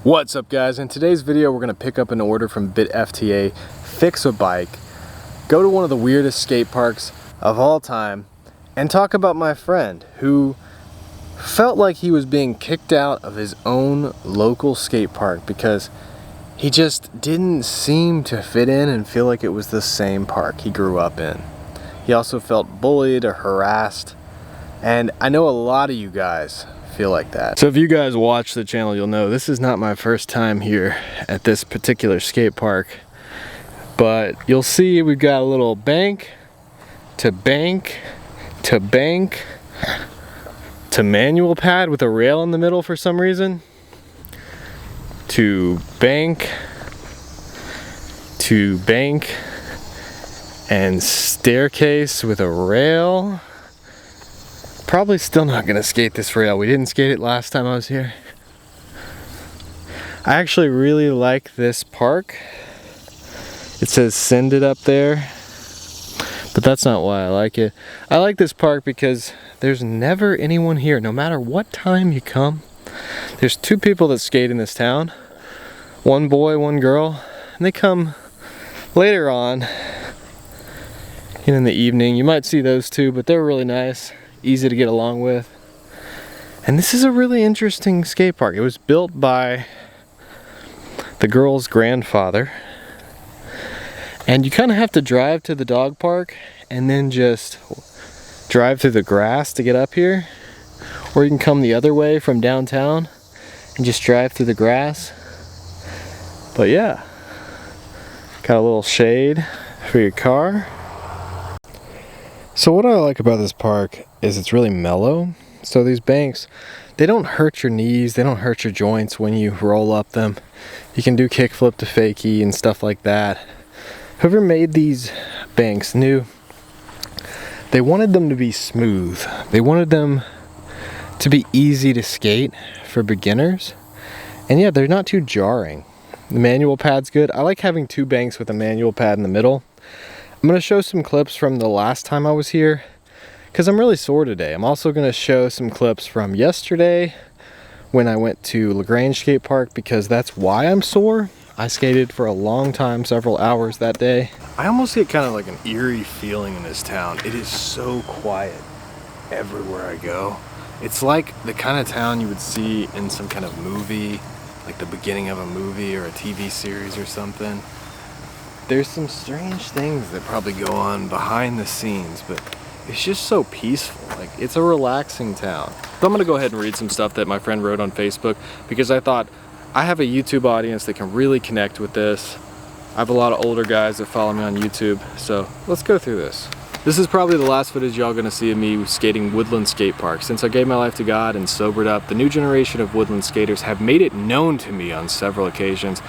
What's up guys? In today's video we're going to pick up an order from Bidfta, fix a bike, go to one of the weirdest skate parks of all time, and talk about my friend who felt like he was being kicked out of his own local skate park because he just didn't seem to fit in and feel like it was the same park he grew up in. He also felt bullied or harassed, and I know a lot of you guys feel like that. So if you guys watch the channel, you'll know this is not my first time here at this particular skate park, but you'll see we've got a little bank to bank to bank to manual pad with a rail in the middle for some reason, to bank and staircase with a rail. Probably still not gonna skate this rail. We didn't skate it last time I was here. I actually really like this park. It says send it up there, but that's not why I like it. I like this park because there's never anyone here. No matter what time you come, there's two people that skate in this town. One boy, one girl, and they come later on in the evening. You might see those two, but they're really nice. Easy to get along with. And this is a really interesting skate park. It was built by the girl's grandfather, and you kind of have to drive to the dog park and then just drive through the grass to get up here, or you can come the other way from downtown and just drive through the grass. But yeah, got a little shade for your car. So what I like about this park is it's really mellow. So these banks, they don't hurt your knees, they don't hurt your joints when you roll up them. You can do kickflip to fakie and stuff like that. Whoever made these banks knew they wanted them to be smooth. They wanted them to be easy to skate for beginners. And yeah, they're not too jarring. The manual pad's good. I like having two banks with a manual pad in the middle. I'm going to show some clips from the last time I was here because I'm really sore today. I'm also going to show some clips from yesterday when I went to LaGrange Skate Park because that's why I'm sore. I skated for a long time, several hours that day. I almost get kind of like an eerie feeling in this town. It is so quiet everywhere I go. It's like the kind of town you would see in some kind of movie, like the beginning of a movie or a TV series or something. There's some strange things that probably go on behind the scenes, but it's just so peaceful. Like, it's a relaxing town. So I'm gonna go ahead and read some stuff that my friend wrote on Facebook because I thought I have a YouTube audience that can really connect with this. I have a lot of older guys that follow me on YouTube, so let's go through this. This is probably the last footage y'all gonna see of me skating Woodland Skate Park. Since I gave my life to God and sobered up, the new generation of Woodland skaters have made it known to me on several occasions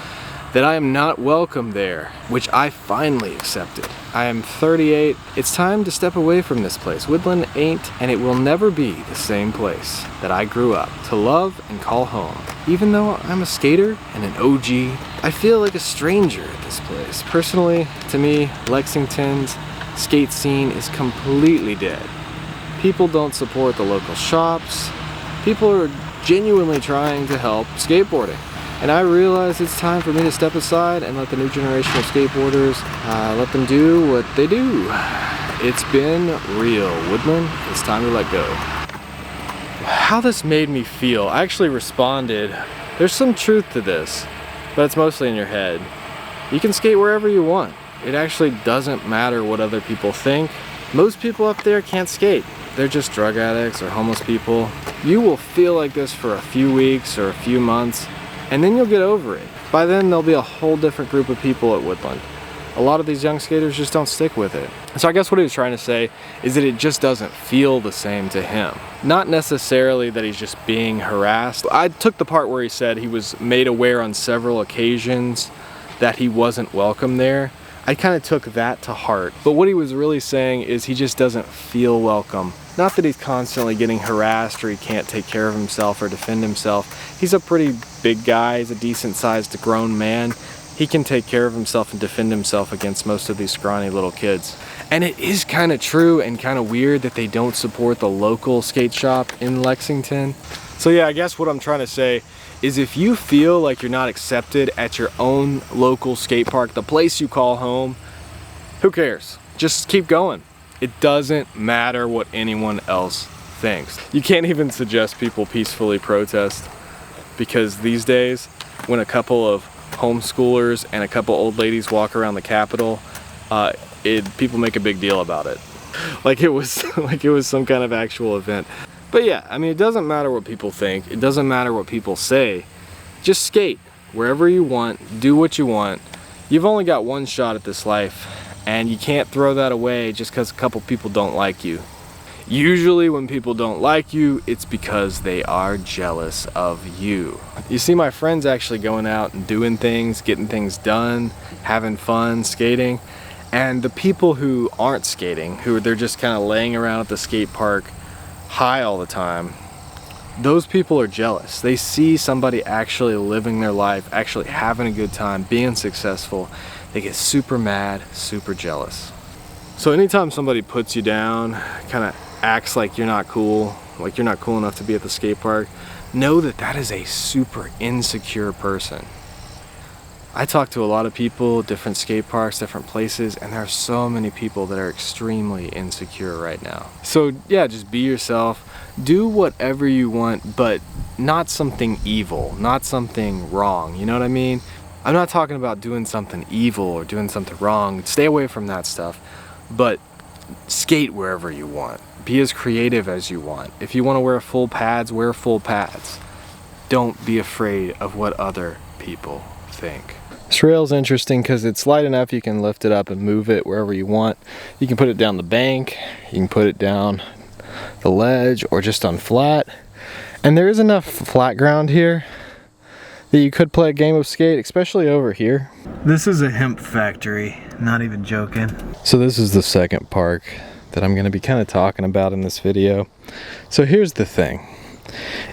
that I am not welcome there, which I finally accepted. I am 38. It's time to step away from this place. Woodland ain't and it will never be the same place that I grew up to love and call home. Even though I'm a skater and an OG, I feel like a stranger at this place. Personally, to me, Lexington's skate scene is completely dead. People don't support the local shops. People are genuinely trying to help skateboarding. And I realize it's time for me to step aside and let the new generation of skateboarders, let them do what they do. It's been real. Woodland, it's time to let go. How this made me feel, I actually responded, there's some truth to this, but it's mostly in your head. You can skate wherever you want. It actually doesn't matter what other people think. Most people up there can't skate. They're just drug addicts or homeless people. You will feel like this for a few weeks or a few months, and then you'll get over it. By then, there'll be a whole different group of people at Woodland. A lot of these young skaters just don't stick with it. So I guess what he was trying to say is that it just doesn't feel the same to him. Not necessarily that he's just being harassed. I took the part where he said he was made aware on several occasions that he wasn't welcome there. I kind of took that to heart. But what he was really saying is he just doesn't feel welcome. Not that he's constantly getting harassed or he can't take care of himself or defend himself. He's a pretty big guy. He's a decent sized grown man. He can take care of himself and defend himself against most of these scrawny little kids. And it is kind of true and kind of weird that they don't support the local skate shop in Lexington. So yeah, I guess what I'm trying to say is if you feel like you're not accepted at your own local skate park, the place you call home, who cares? Just keep going. It doesn't matter what anyone else thinks. You can't even suggest people peacefully protest, because these days, when a couple of homeschoolers and a couple old ladies walk around the Capitol, people make a big deal about it. Like it was some kind of actual event. But yeah, I mean, it doesn't matter what people think. It doesn't matter what people say. Just skate wherever you want, do what you want. You've only got one shot at this life, and you can't throw that away just because a couple people don't like you. Usually when people don't like you, it's because they are jealous of you. You see my friends actually going out and doing things, getting things done, having fun, skating. And the people who aren't skating, they're just kind of laying around at the skate park high all the time, those people are jealous. They see somebody actually living their life, actually having a good time, being successful. They get super mad, super jealous. So anytime somebody puts you down, kind of acts like you're not cool enough to be at the skate park, know that that is a super insecure person. I talk to a lot of people, different skate parks, different places, and there are so many people that are extremely insecure right now. So yeah, just be yourself, do whatever you want, but not something evil, not something wrong, you know what I mean? I'm not talking about doing something evil or doing something wrong, stay away from that stuff, but skate wherever you want. Be as creative as you want. If you want to wear full pads, wear full pads. Don't be afraid of what other people think. This rail's interesting because it's light enough you can lift it up and move it wherever you want. You can put it down the bank, you can put it down the ledge, or just on flat. And there is enough flat ground here that you could play a game of skate, especially over here. This is a hemp factory, not even joking. So this is the second park that I'm going to be kind of talking about in this video. So here's the thing.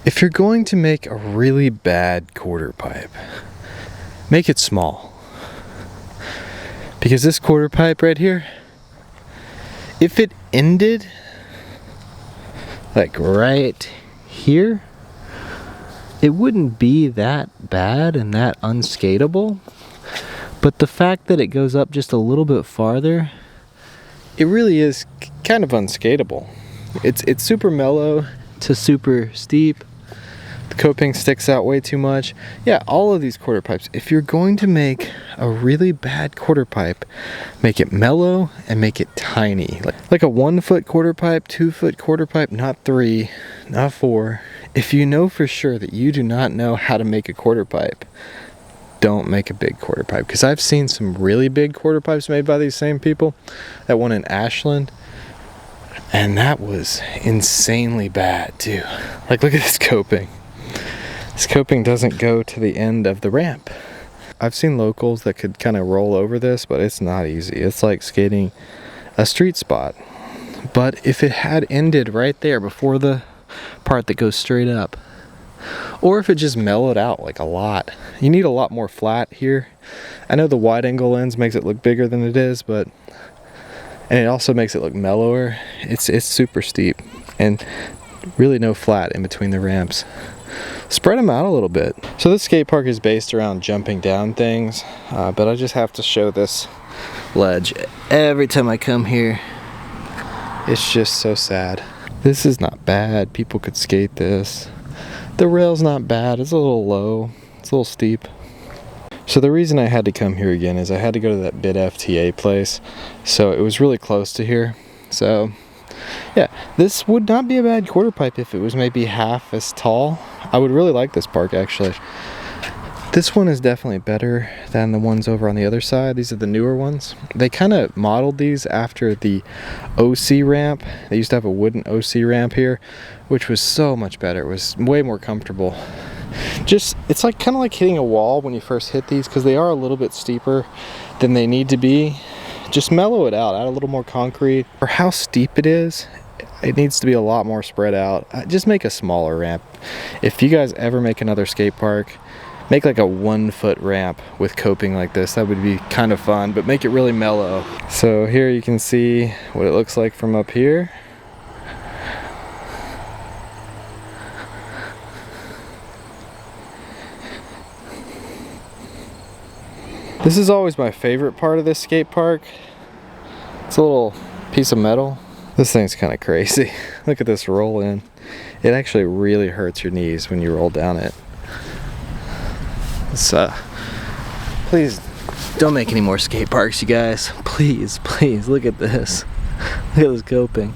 If you're going to make a really bad quarter pipe, make it small. Because this quarter pipe right here, if it ended like right here, it wouldn't be that bad and that unskateable. But the fact that it goes up just a little bit farther, it really is kind of unskateable. It's super mellow to super steep. The coping sticks out way too much. Yeah, all of these quarter pipes, if you're going to make a really bad quarter pipe, make it mellow and make it tiny. Like a 1 foot quarter pipe, 2 foot quarter pipe, not 3, not 4. If you know for sure that you do not know how to make a quarter pipe, don't make a big quarter pipe. Because I've seen some really big quarter pipes made by these same people. That one in Ashland, and that was insanely bad too. Like, look at this coping. This coping doesn't go to the end of the ramp. I've seen locals that could kind of roll over this, but it's not easy. It's like skating a street spot. But if it had ended right there before the part that goes straight up, or if it just mellowed out like a lot, you need a lot more flat here. I know the wide angle lens makes it look bigger than it is, and it also makes it look mellower. It's super steep and really no flat in between the ramps. Spread them out a little bit. So this skate park is based around jumping down things, but I just have to show this ledge every time I come here. It's just so sad. This is not bad. People could skate this. The rail's not bad. It's a little low. It's a little steep. So the reason I had to come here again is I had to go to that Bidfta place. So it was really close to here. So yeah, this would not be a bad quarter pipe if it was maybe half as tall. I would really like this park actually. This one is definitely better than the ones over on the other side. These are the newer ones. They kind of modeled these after the OC ramp. They used to have a wooden OC ramp here, which was so much better. It was way more comfortable. It's like kind of like hitting a wall when you first hit these, because they are a little bit steeper than they need to be. Just mellow it out, add a little more concrete. For how steep it is, it needs to be a lot more spread out. Just make a smaller ramp. If you guys ever make another skate park, make like a 1 foot ramp with coping like this. That would be kind of fun, but make it really mellow. So here you can see what it looks like from up here. This is always my favorite part of this skate park. It's a little piece of metal. This thing's kind of crazy. Look at this roll in. It actually really hurts your knees when you roll down it. It's, please don't make any more skate parks, you guys. Please, please, look at this. Look at this coping.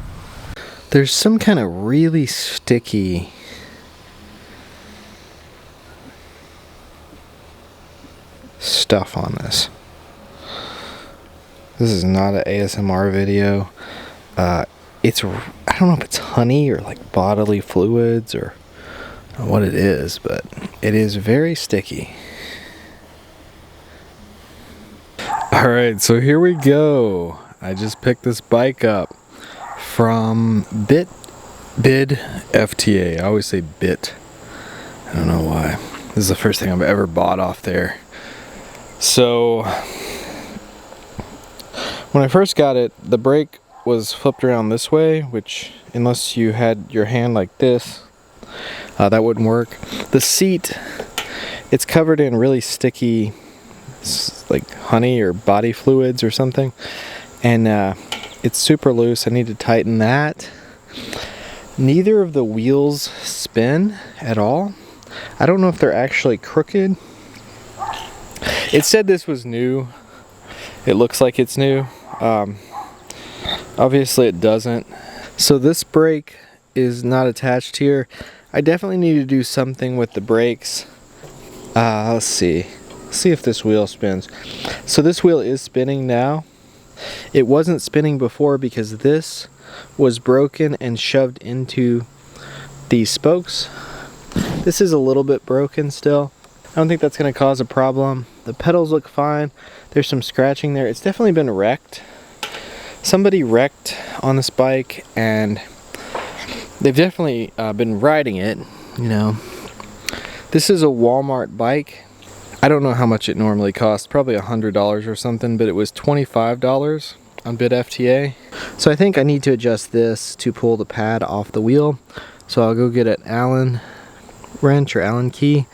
There's some kind of really sticky stuff on this. This is not an ASMR video. It's, I don't know if it's honey or like bodily fluids or what it is, but it is very sticky. Alright, so here we go. I just picked this bike up from Bidfta. I always say Bit. I don't know why. This is the first thing I've ever bought off there. So when I first got it, the brake was flipped around this way, which unless you had your hand like this, that wouldn't work. The seat, it's covered in really sticky, like honey or body fluids or something, and it's super loose. I need to tighten that. Neither of the wheels spin at all. I don't know if they're actually crooked. It said this was new. It looks like it's new. Obviously it doesn't. So this brake is not attached here. I definitely need to do something with the brakes. Let's see. Let's see if this wheel spins. So this wheel is spinning now. It wasn't spinning before because this was broken and shoved into these spokes. This is a little bit broken still. I don't think that's going to cause a problem. The pedals look fine. There's some scratching there. It's definitely been wrecked. Somebody wrecked on this bike and they've definitely been riding it, you know. This is a Walmart bike. I don't know how much it normally costs, probably $100 or something, but it was $25 on Bidfta. So I think I need to adjust this to pull the pad off the wheel. So I'll go get an Allen wrench or Allen key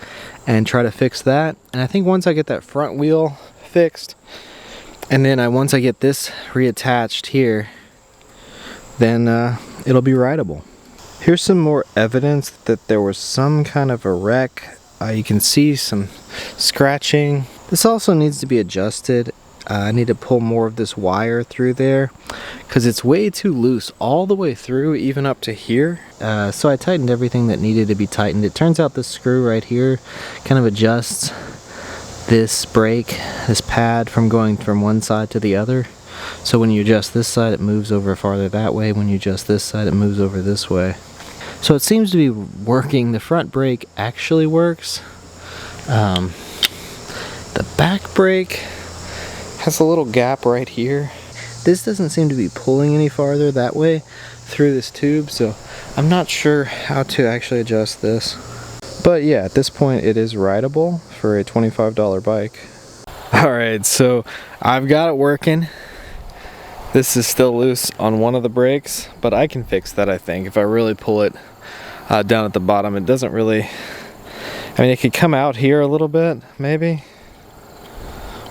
and try to fix that. And I think once I get that front wheel fixed, and then once I get this reattached here, then it'll be rideable. Here's some more evidence that there was some kind of a wreck. You can see some scratching. This also needs to be adjusted. I need to pull more of this wire through there because it's way too loose all the way through, even up to here. So I tightened everything that needed to be tightened. It turns out this screw right here kind of adjusts this brake, this pad, from going from one side to the other. So when you adjust this side, it moves over farther that way. When you adjust this side, it moves over this way. So it seems to be working. The front brake actually works. The back brake has a little gap right here. This doesn't seem to be pulling any farther that way through this tube, so I'm not sure how to actually adjust this. But yeah, at this point it is rideable for a $25 bike. Alright, so I've got it working. This is still loose on one of the brakes, but I can fix that, I think, if I really pull it down at the bottom. It doesn't really, I mean, it could come out here a little bit, maybe.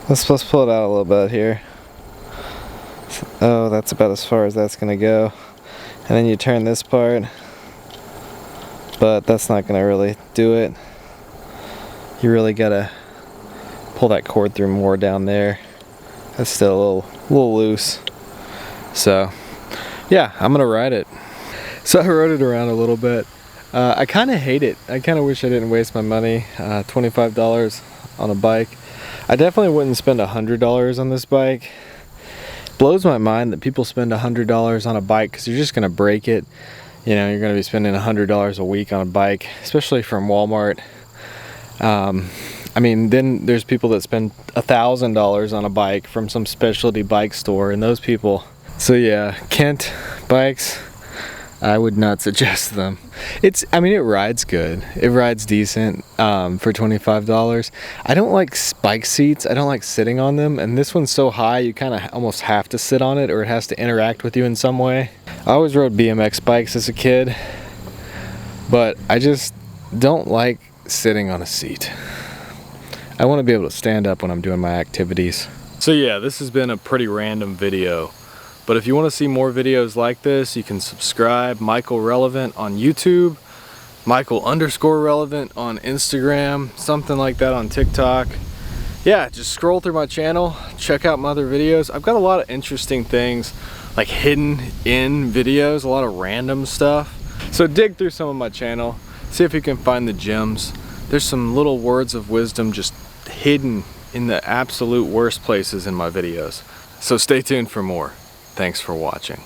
Let's pull it out a little bit here. Oh, that's about as far as that's gonna go. And then you turn this part, but that's not gonna really do it. You really gotta pull that cord through more down there. That's still a little loose. So yeah, I'm gonna ride it. So I rode it around a little bit. I kind of hate it. I kind of wish I didn't waste my money. $25 on a bike. I definitely wouldn't spend $100 on this bike. Blows my mind that people spend $100 on a bike because you're just gonna break it. You know, you're gonna be spending $100 a week on a bike, especially from Walmart. I mean, then there's people that spend $1,000 on a bike from some specialty bike store, and those people. So yeah, Kent bikes, I would not suggest them. I mean, it rides good. It rides decent for $25. I don't like bike seats. I don't like sitting on them. And this one's so high, you kind of almost have to sit on it, or it has to interact with you in some way. I always rode BMX bikes as a kid, but I just don't like sitting on a seat. I want to be able to stand up when I'm doing my activities. So yeah, this has been a pretty random video. But if you want to see more videos like this, you can subscribe. Michael Relevant on YouTube. Michael_relevant on Instagram. Something like that on TikTok. Yeah, just scroll through my channel. Check out my other videos. I've got a lot of interesting things like hidden in videos. A lot of random stuff. So dig through some of my channel. See if you can find the gems. There's some little words of wisdom just hidden in the absolute worst places in my videos. So stay tuned for more. Thanks for watching.